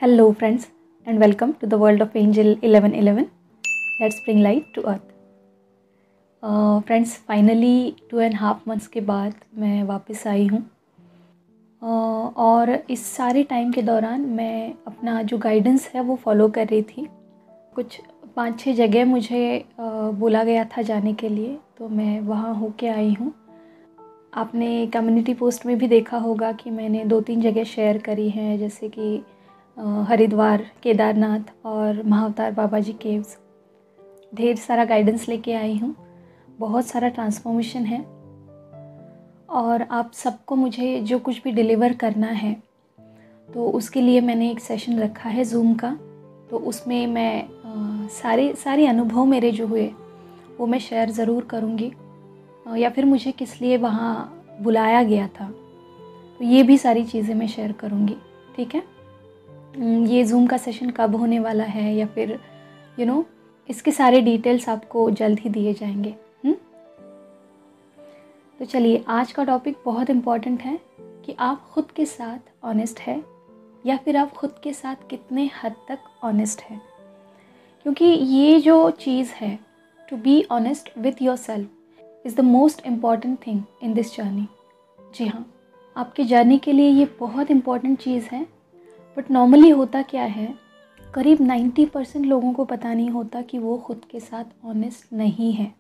Hello, friends, and welcome to the world of Angel 1111. Let's bring light to earth. Friends, finally 2.5 months के बाद मैं वापस आई हूँ और इस सारे टाइम के दौरान मैं अपना जो गाइडेंस है वो फॉलो कर रही थी। कुछ 5-6 जगह मुझे बोला गया था जाने के लिए, तो मैं वहाँ होके आई हूँ। आपने कम्युनिटी पोस्ट में भी देखा होगा कि मैंने 2-3 जगह शेयर करी हैं, जैसे कि हरिद्वार, केदारनाथ और महाअवतार बाबा जी केव्स। ढेर सारा गाइडेंस लेके आई हूँ, बहुत सारा ट्रांसफॉर्मेशन है और आप सबको मुझे जो कुछ भी डिलीवर करना है, तो उसके लिए मैंने एक सेशन रखा है ज़ूम का। तो उसमें मैं सारे अनुभव मेरे जो हुए वो मैं शेयर ज़रूर करूँगी, या फिर मुझे किस लिए वहाँ बुलाया गया था, तो ये भी सारी चीज़ें मैं शेयर करूँगी। ठीक है, ये ज़ूम का सेशन कब होने वाला है या फिर इसके सारे डिटेल्स आपको जल्द ही दिए जाएंगे। तो चलिए, आज का टॉपिक बहुत इम्पॉर्टेंट है कि आप ख़ुद के साथ ऑनेस्ट है या फिर आप ख़ुद के साथ कितने हद तक ऑनेस्ट है। क्योंकि ये जो चीज़ है, to be honest with yourself is the most important thing in this journey. जी हाँ, आपके जर्नी के लिए ये बहुत इम्पॉर्टेंट चीज़ है। बट नॉर्मली होता क्या है, करीब 90% लोगों को पता नहीं होता कि वो ख़ुद के साथ ऑनेस्ट नहीं है।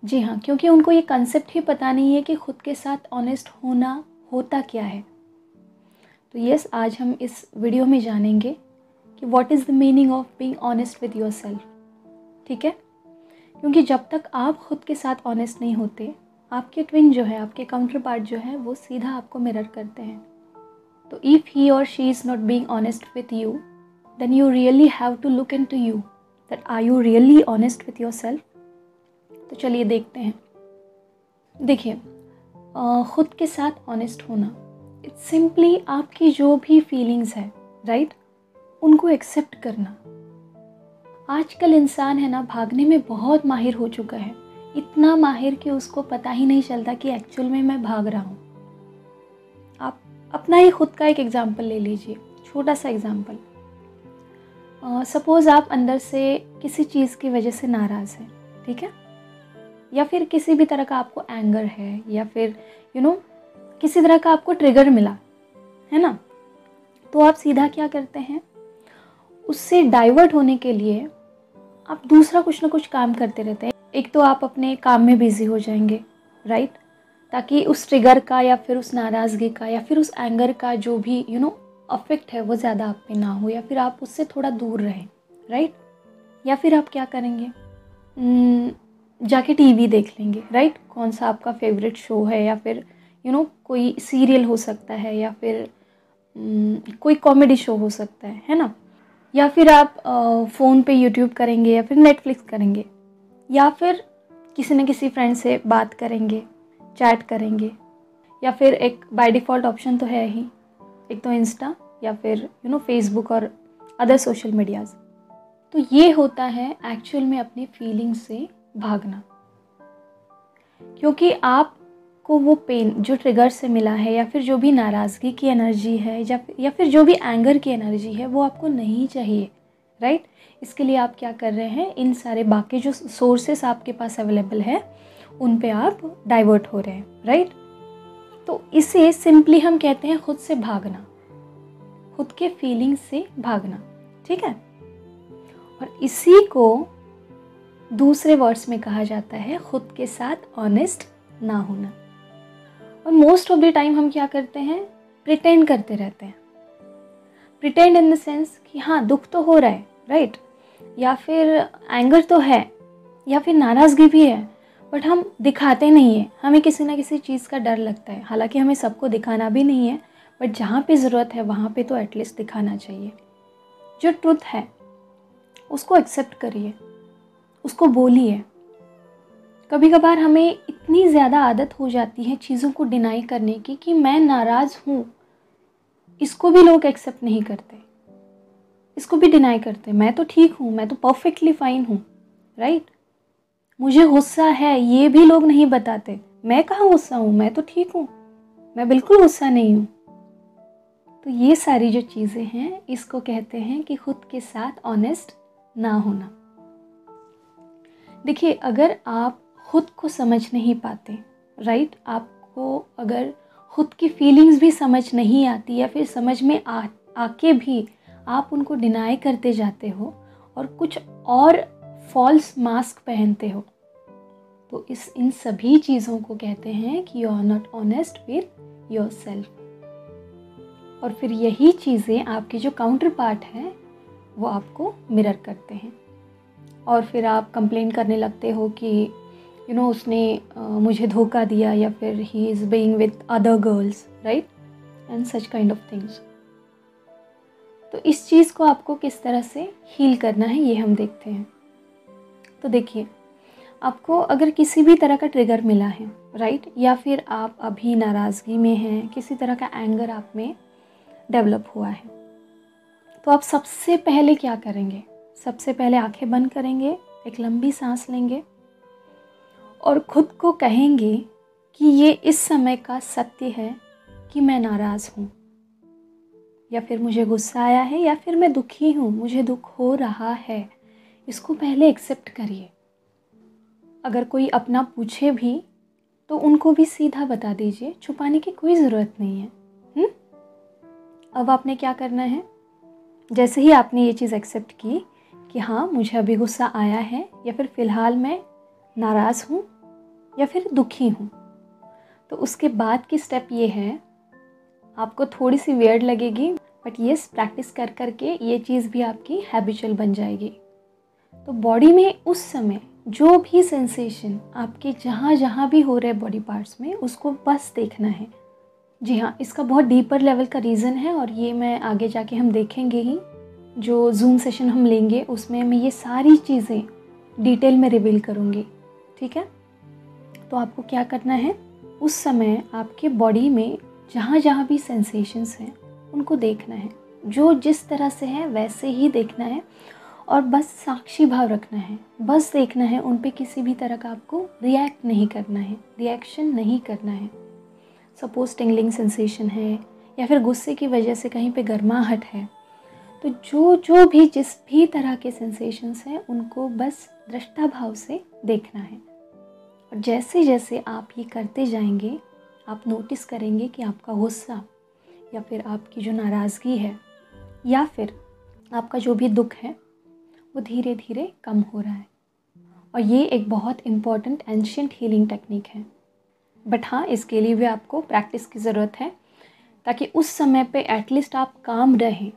जी हाँ, क्योंकि उनको ये कंसेप्ट ही पता नहीं है कि ख़ुद के साथ ऑनेस्ट होना होता क्या है। तो यस, आज हम इस वीडियो में जानेंगे कि what is the meaning of being honest with your self. ठीक है, क्योंकि जब तक आप ख़ुद के साथ ऑनेस्ट नहीं होते, आपके ट्विन जो है, आपके काउंटर पार्ट जो है, वो सीधा आपको मिरर करते हैं। तो if he or she is not being honest with you, then you really have to look into you, that are you really honest with yourself। तो चलिए देखते हैं। देखिए, ख़ुद के साथ ऑनेस्ट होना इट्स सिंपली आपकी जो भी फीलिंग्स है, राइट, उनको एक्सेप्ट करना। आजकल इंसान है ना, भागने में बहुत माहिर हो चुका है, इतना माहिर कि उसको पता ही नहीं चलता कि एक्चुअल में मैं भाग रहा हूँ। आप अपना ही खुद का एक एग्ज़ाम्पल ले लीजिए, छोटा सा एग्ज़ाम्पल। सपोज़ आप अंदर से किसी चीज़ की वजह से नाराज़ हैं, ठीक है, या फिर किसी भी तरह का आपको एंगर है, या फिर किसी तरह का आपको ट्रिगर मिला है ना, तो आप सीधा क्या करते हैं, उससे डाइवर्ट होने के लिए आप दूसरा कुछ ना कुछ काम करते रहते हैं। एक तो आप अपने काम में बिज़ी हो जाएंगे, राइट, ताकि उस ट्रिगर का या फिर उस नाराज़गी का या फिर उस एंगर का जो भी अफेक्ट है वो ज़्यादा आप पे ना हो, या फिर आप उससे थोड़ा दूर रहें, राइट। या फिर आप क्या करेंगे, जाके टीवी देख लेंगे, राइट, कौन सा आपका फेवरेट शो है, या फिर कोई सीरियल हो सकता है, या फिर कोई कॉमेडी शो हो सकता है ना। या फिर आप फ़ोन पे यूट्यूब करेंगे, या फिर नेटफ्लिक्स करेंगे, या फिर किसी न किसी फ्रेंड से बात करेंगे, चैट करेंगे, या फिर एक बाय डिफ़ॉल्ट ऑप्शन तो है ही, एक तो इंस्टा या फिर फेसबुक और अदर सोशल मीडियाज़। तो ये होता है एक्चुअल में अपनी फीलिंग्स से भागना। क्योंकि आपको वो पेन जो ट्रिगर से मिला है, या फिर जो भी नाराज़गी की एनर्जी है, या फिर जो भी एंगर की एनर्जी है, वो आपको नहीं चाहिए, राइट। इसके लिए आप क्या कर रहे हैं, इन सारे बाकी जो सोर्सेस आपके पास अवेलेबल है उन पे आप डाइवर्ट हो रहे हैं, राइट। तो इसे सिंपली हम कहते हैं खुद से भागना, खुद के फीलिंग्स से भागना, ठीक है। और इसी को दूसरे वर्ड्स में कहा जाता है खुद के साथ ऑनेस्ट ना होना। और मोस्ट ऑफ द टाइम हम क्या करते हैं, प्रिटेंड करते रहते हैं। प्रिटेंड इन द सेंस कि हाँ, दुख तो हो रहा है, राइट, या फिर एंगर तो है, या फिर नाराज़गी भी है, बट हम दिखाते नहीं हैं। हमें किसी ना किसी चीज़ का डर लगता है, हालांकि हमें सबको दिखाना भी नहीं है, बट जहाँ पे ज़रूरत है वहाँ पे तो एटलीस्ट दिखाना चाहिए। जो ट्रुथ है उसको एक्सेप्ट करिए, उसको बोलिए। कभी कभार हमें इतनी ज़्यादा आदत हो जाती है चीज़ों को डिनाई करने की कि मैं नाराज़ हूँ, इसको भी लोग एक्सेप्ट नहीं करते, इसको भी डिनाई करते। मैं तो ठीक हूँ, मैं तो परफेक्टली फाइन हूँ, राइट। मुझे गुस्सा है, ये भी लोग नहीं बताते। मैं कहाँ गुस्सा हूँ, मैं तो ठीक हूँ, मैं बिल्कुल गुस्सा नहीं हूँ। तो ये सारी जो चीज़ें हैं इसको कहते हैं कि खुद के साथ ऑनेस्ट ना होना। देखिए, अगर आप खुद को समझ नहीं पाते, राइट, आपको अगर खुद की फीलिंग्स भी समझ नहीं आती या फिर समझ में आके भी आप उनको डिनाई करते जाते हो और कुछ और फॉल्स मास्क पहनते हो, तो इन सभी चीज़ों को कहते हैं कि you are not honest with yourself. और फिर यही चीज़ें आपके जो काउंटर पार्ट हैं वो आपको मिरर करते हैं और फिर आप कंप्लेन करने लगते हो कि उसने मुझे धोखा दिया या फिर he is being with other girls, right, and such kind of things. तो इस चीज़ को आपको किस तरह से हील करना है ये हम देखते हैं। तो देखिए, आपको अगर किसी भी तरह का ट्रिगर मिला है, राइट, या फिर आप अभी नाराज़गी में हैं, किसी तरह का एंगर आप में डेवलप हुआ है, तो आप सबसे पहले क्या करेंगे? सबसे पहले आंखें बंद करेंगे, एक लंबी सांस लेंगे और खुद को कहेंगे कि ये इस समय का सत्य है कि मैं नाराज़ हूँ, या फिर मुझे गुस्सा आया है, या फिर मैं दुखी हूँ, मुझे दुख हो रहा है। इसको पहले एक्सेप्ट करिए। अगर कोई अपना पूछे भी तो उनको भी सीधा बता दीजिए, छुपाने की कोई ज़रूरत नहीं है। अब आपने क्या करना है? जैसे ही आपने ये चीज़ एक्सेप्ट की कि हाँ, मुझे अभी गुस्सा आया है, या फिर फ़िलहाल मैं नाराज़ हूँ या फिर दुखी हूँ, तो उसके बाद की स्टेप ये है, आपको थोड़ी सी वियर्ड लगेगी, बट यस, प्रैक्टिस कर करके ये चीज़ भी आपकी हैबिचुअल बन जाएगी। तो बॉडी में उस समय जो भी सेंसेशन आपके जहाँ जहाँ भी हो रहे बॉडी पार्ट्स में, उसको बस देखना है। जी हाँ, इसका बहुत डीपर लेवल का रीज़न है और ये मैं आगे जाके हम देखेंगे ही। जो जूम सेशन हम लेंगे उसमें मैं ये सारी चीज़ें डिटेल में रिवील करूँगी, ठीक है। तो आपको क्या करना है, उस समय आपके बॉडी में जहाँ जहाँ भी सेंसेशंस हैं उनको देखना है, जो जिस तरह से है वैसे ही देखना है और बस साक्षी भाव रखना है, बस देखना है। उन पे किसी भी तरह का आपको रिएक्ट नहीं करना है, रिएक्शन नहीं करना है। सपोज टिंगलिंग सेंसेशन है या फिर गुस्से की वजह से कहीं पे गर्माहट है, तो जो भी जिस भी तरह के सेंसेशंस हैं उनको बस दृष्टा भाव से देखना है। और जैसे जैसे आप ये करते जाएंगे, आप नोटिस करेंगे कि आपका गुस्सा या फिर आपकी जो नाराज़गी है या फिर आपका जो भी दुख है वो धीरे धीरे कम हो रहा है। और ये एक बहुत इम्पॉर्टेंट एंशिएंट हीलिंग टेक्निक है। बट हाँ, इसके लिए भी आपको प्रैक्टिस की ज़रूरत है, ताकि उस समय पे एटलीस्ट आप काम रहें।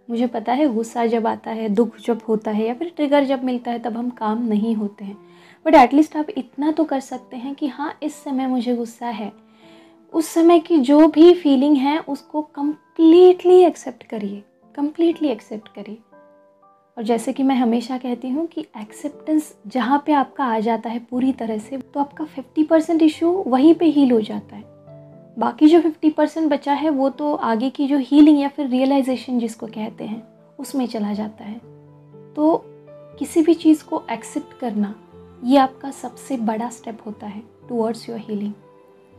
मुझे पता है गुस्सा जब आता है, दुख जब होता है या फिर ट्रिगर जब मिलता है, तब हम काम नहीं होते हैं, बट एटलीस्ट आप इतना तो कर सकते हैं कि हाँ, इस समय मुझे गुस्सा है। उस समय की जो भी फीलिंग है उसको कम्प्लीटली एक्सेप्ट करिए, कम्प्लीटली एक्सेप्ट करिए। और जैसे कि मैं हमेशा कहती हूँ कि एक्सेप्टेंस जहाँ पे आपका आ जाता है पूरी तरह से, तो आपका 50% इशू वहीं पे हील हो जाता है। बाकी जो 50% बचा है वो तो आगे की जो हीलिंग या फिर रियलाइजेशन जिसको कहते हैं उसमें चला जाता है। तो किसी भी चीज़ को एक्सेप्ट करना ये आपका सबसे बड़ा स्टेप होता है टुवर्ड्स योर हीलिंग।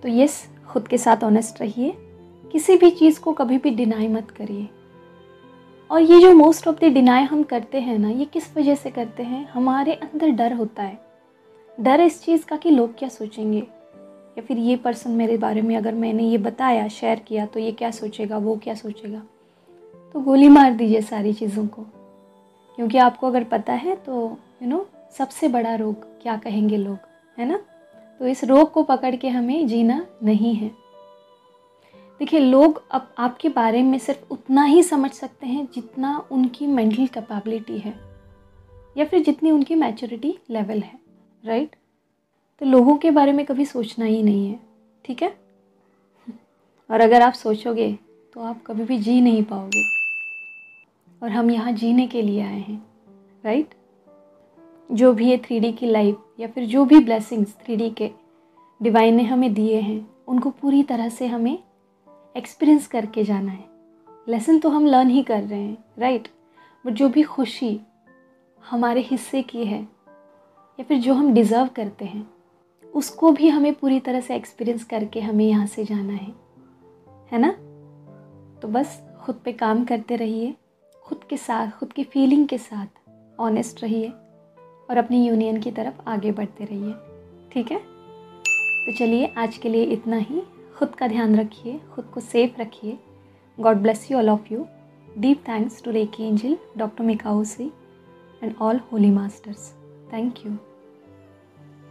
तो यस, खुद के साथ ऑनेस्ट रहिए, किसी भी चीज़ को कभी भी डिनाई मत करिए। और ये जो मोस्ट ऑफ द डिनाई हम करते हैं ना, ये किस वजह से करते हैं? हमारे अंदर डर होता है। डर इस चीज़ का कि लोग क्या सोचेंगे, या फिर ये पर्सन मेरे बारे में अगर मैंने ये बताया, शेयर किया, तो ये क्या सोचेगा, वो क्या सोचेगा। तो गोली मार दीजिए सारी चीज़ों को, क्योंकि आपको अगर पता है तो सबसे बड़ा रोग क्या कहेंगे लोग, है ना। तो इस रोग को पकड़ के हमें जीना नहीं है। देखिए, लोग अब आपके बारे में सिर्फ उतना ही समझ सकते हैं जितना उनकी मेंटल कैपेबिलिटी है या फिर जितनी उनकी मैच्योरिटी लेवल है, राइट। तो लोगों के बारे में कभी सोचना ही नहीं है, ठीक है। और अगर आप सोचोगे तो आप कभी भी जी नहीं पाओगे। और हम यहाँ जीने के लिए आए हैं, राइट। जो भी ये 3D की लाइफ या फिर जो भी ब्लेसिंग्स 3D के डिवाइन ने हमें दिए हैं, उनको पूरी तरह से हमें एक्सपीरियंस करके जाना है। लेसन तो हम लर्न ही कर रहे हैं, राइट, बट जो भी खुशी हमारे हिस्से की है या फिर जो हम डिज़र्व करते हैं, उसको भी हमें पूरी तरह से एक्सपीरियंस करके हमें यहाँ से जाना है ना। तो बस खुद पे काम करते रहिए, खुद के साथ, खुद की फीलिंग के साथ ऑनेस्ट रहिए और अपनी यूनियन की तरफ आगे बढ़ते रहिए। ठीक है? तो चलिए आज के लिए इतना ही। खुद का ध्यान रखिए, खुद को सेफ रखिए। God bless you, all of you. Deep thanks to reiki angel, doctor मिकाओसी and all holy masters. Thank you.